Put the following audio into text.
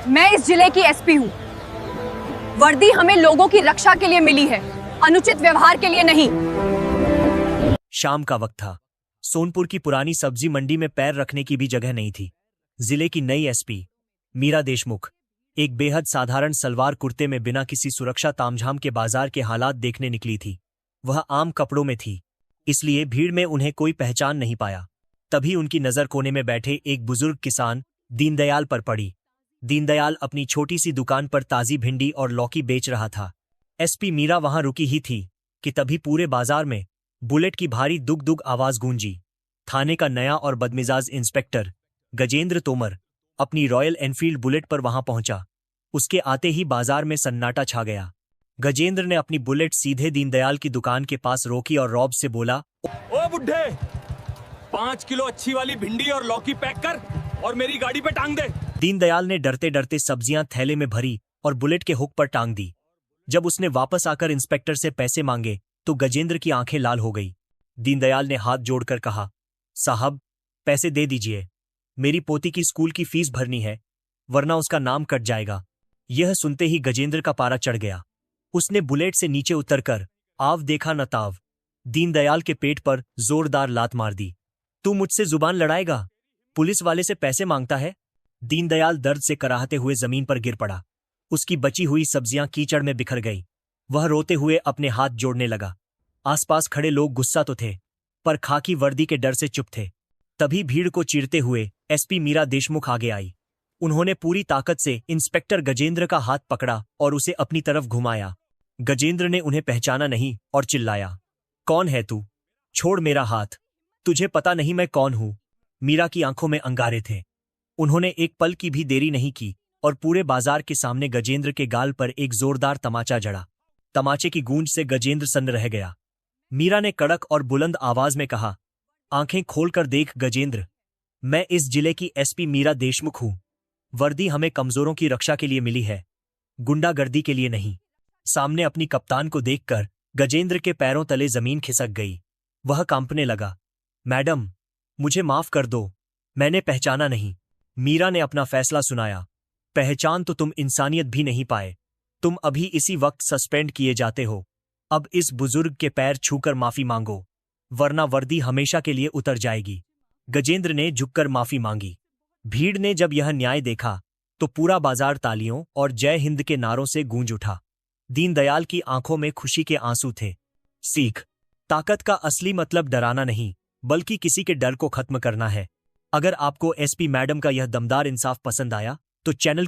मैं इस जिले की एसपी हूँ। वर्दी हमें लोगों की रक्षा के लिए मिली है, अनुचित व्यवहार के लिए नहीं। शाम का वक्त था। सोनपुर की पुरानी सब्जी मंडी में पैर रखने की भी जगह नहीं थी। जिले की नई एसपी मीरा देशमुख एक बेहद साधारण सलवार कुर्ते में बिना किसी सुरक्षा तामझाम के बाजार के हालात देखने निकली थी। वह आम कपड़ों में थी, इसलिए भीड़ में उन्हें कोई पहचान नहीं पाया। तभी उनकी नजर कोने में बैठे एक बुजुर्ग किसान दीनदयाल पर पड़ी। दीनदयाल अपनी छोटी सी दुकान पर ताजी भिंडी और लौकी बेच रहा था। एसपी मीरा वहां रुकी ही थी कि तभी पूरे बाजार में बुलेट की भारी दुग दुग आवाज गूंजी। थाने का नया और बदमिजाज इंस्पेक्टर गजेंद्र तोमर अपनी रॉयल एनफील्ड बुलेट पर वहां पहुंचा। उसके आते ही बाजार में सन्नाटा छा गया। गजेंद्र ने अपनी बुलेट सीधे दीनदयाल की दुकान के पास रोकी और रौब से बोला, ओ बुड्ढे, 5 किलो अच्छी वाली भिंडी और लौकी पैक कर और मेरी गाड़ी पे टांग दे। दीनदयाल ने डरते डरते सब्जियां थैले में भरी और बुलेट के हुक पर टांग दी। जब उसने वापस आकर इंस्पेक्टर से पैसे मांगे तो गजेंद्र की आंखें लाल हो गई। दीनदयाल ने हाथ जोड़कर कहा, साहब, पैसे दे दीजिए, मेरी पोती की स्कूल की फीस भरनी है, वरना उसका नाम कट जाएगा। यह सुनते ही गजेंद्र का पारा चढ़ गया। उसने बुलेट से नीचे उतरकर आव देखा न ताव दीनदयाल के पेट पर जोरदार लात मार दी। तू मुझसे जुबान लड़ाएगा? पुलिस वाले से पैसे मांगता है? दीनदयाल दर्द से कराहते हुए जमीन पर गिर पड़ा। उसकी बची हुई सब्जियां कीचड़ में बिखर गई। वह रोते हुए अपने हाथ जोड़ने लगा। आसपास खड़े लोग गुस्सा तो थे, पर खाकी वर्दी के डर से चुप थे। तभी भीड़ को चीरते हुए एसपी मीरा देशमुख आगे आई। उन्होंने पूरी ताकत से इंस्पेक्टर गजेंद्र का हाथ पकड़ा और उसे अपनी तरफ घुमाया। गजेंद्र ने उन्हें पहचाना नहीं और चिल्लाया, कौन है तू? छोड़ मेरा हाथ, तुझे पता नहीं मैं कौन हूं? मीरा की आंखों में अंगारे थे। उन्होंने एक पल की भी देरी नहीं की और पूरे बाजार के सामने गजेंद्र के गाल पर एक जोरदार तमाचा जड़ा। तमाचे की गूंज से गजेंद्र सन्न रह गया। मीरा ने कड़क और बुलंद आवाज में कहा, आंखें खोलकर देख गजेंद्र, मैं इस जिले की एसपी मीरा देशमुख हूं। वर्दी हमें कमजोरों की रक्षा के लिए मिली है, गुंडागर्दी के लिए नहीं। सामने अपनी कप्तान को देखकर गजेंद्र के पैरों तले जमीन खिसक गई। वह कांपने लगा। मैडम, मुझे माफ कर दो, मैंने पहचाना नहीं। मीरा ने अपना फैसला सुनाया। पहचान तो तुम इंसानियत भी नहीं पाए। तुम अभी इसी वक्त सस्पेंड किए जाते हो। अब इस बुजुर्ग के पैर छूकर माफी मांगो, वरना वर्दी हमेशा के लिए उतर जाएगी। गजेंद्र ने झुककर माफी मांगी। भीड़ ने जब यह न्याय देखा तो पूरा बाजार तालियों और जय हिंद के नारों से गूंज उठा। दीनदयाल की आंखों में खुशी के आंसू थे। सीख, ताकत का असली मतलब डराना नहीं, बल्कि किसी के डर को खत्म करना है। अगर आपको एसपी मैडम का यह दमदार इंसाफ पसंद आया तो चैनल